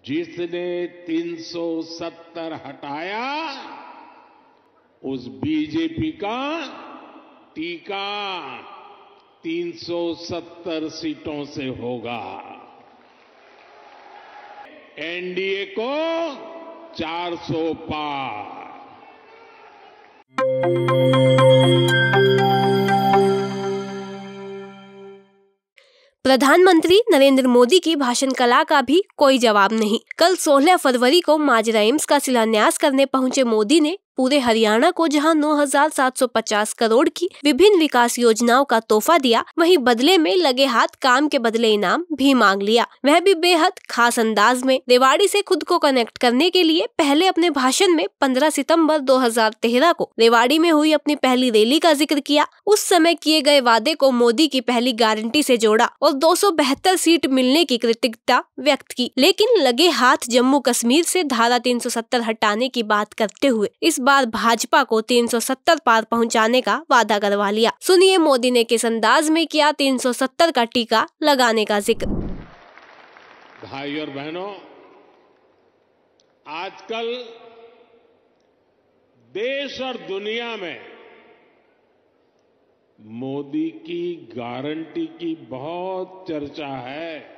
जिसने 370 हटाया उस बीजेपी का टीका 370 सीटों से होगा। एनडीए को 400 पार। प्रधानमंत्री नरेंद्र मोदी की भाषण कला का भी कोई जवाब नहीं। कल 16 फरवरी को माजरा एम्स का शिलान्यास करने पहुंचे मोदी ने पूरे हरियाणा को जहां 9,750 करोड़ की विभिन्न विकास योजनाओं का तोहफा दिया, वहीं बदले में लगे हाथ काम के बदले इनाम भी मांग लिया, वह भी बेहद खास अंदाज में। रेवाड़ी से खुद को कनेक्ट करने के लिए पहले अपने भाषण में 15 सितंबर 2013 को रेवाड़ी में हुई अपनी पहली रैली का जिक्र किया। उस समय किए गए वादे को मोदी की पहली गारंटी से जोड़ा और 272 सीट मिलने की कृतज्ञता व्यक्त की, लेकिन लगे हाथ जम्मू कश्मीर से धारा 370 हटाने की बात करते हुए इस बार भाजपा को 370 पार पहुंचाने का वादा करवा लिया। सुनिए मोदी ने किस अंदाज में किया 370 का टीका लगाने का जिक्र। भाई और बहनों, आजकल देश और दुनिया में मोदी की गारंटी की बहुत चर्चा है।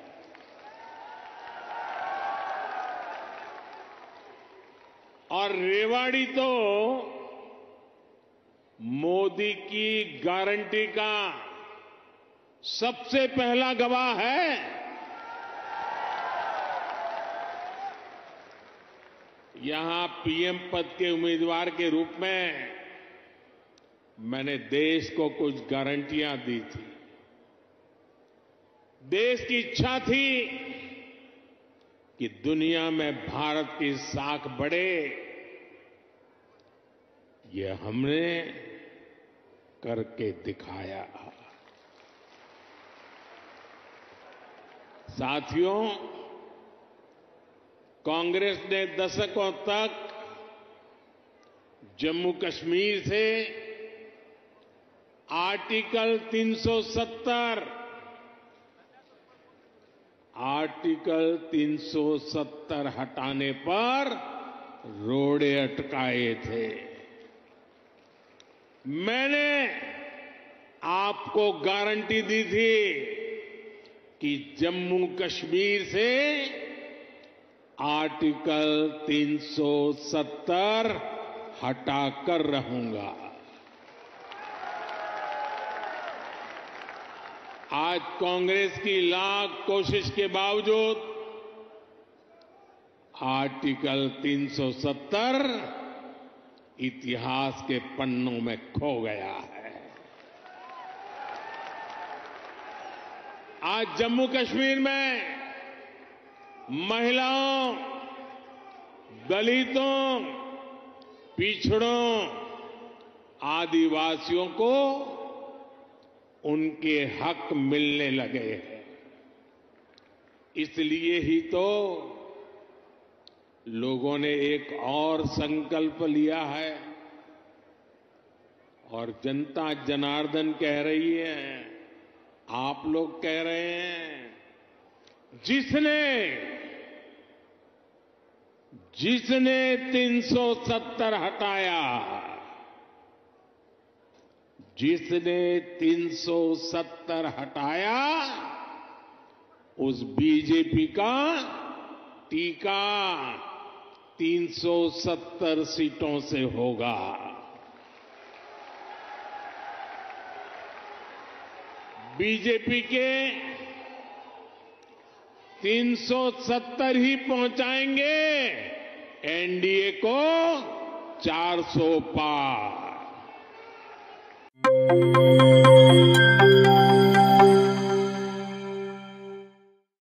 और रेवाड़ी तो मोदी की गारंटी का सबसे पहला गवाह है। यहां पीएम पद के उम्मीदवार के रूप में मैंने देश को कुछ गारंटियां दी थी। देश की इच्छा थी कि दुनिया में भारत की साख बढ़े। ये हमने करके दिखाया। साथियों, कांग्रेस ने दशकों तक जम्मू कश्मीर से आर्टिकल 370 हटाने पर रोड़े अटकाए थे। मैंने आपको गारंटी दी थी कि जम्मू कश्मीर से आर्टिकल 370 हटाकर रहूंगा। आज कांग्रेस की लाख कोशिश के बावजूद आर्टिकल 370 इतिहास के पन्नों में खो गया है। आज जम्मू कश्मीर में महिलाओं, दलितों, पिछड़ों, आदिवासियों को उनके हक मिलने लगे हैं। इसलिए ही तो लोगों ने एक और संकल्प लिया है और जनता जनार्दन कह रही है, आप लोग कह रहे हैं, जिसने 370 हटाया, जिसने 370 हटाया उस बीजेपी का टीका 370 सीटों से होगा। बीजेपी के 370 ही पहुंचाएंगे एनडीए को 400 पार।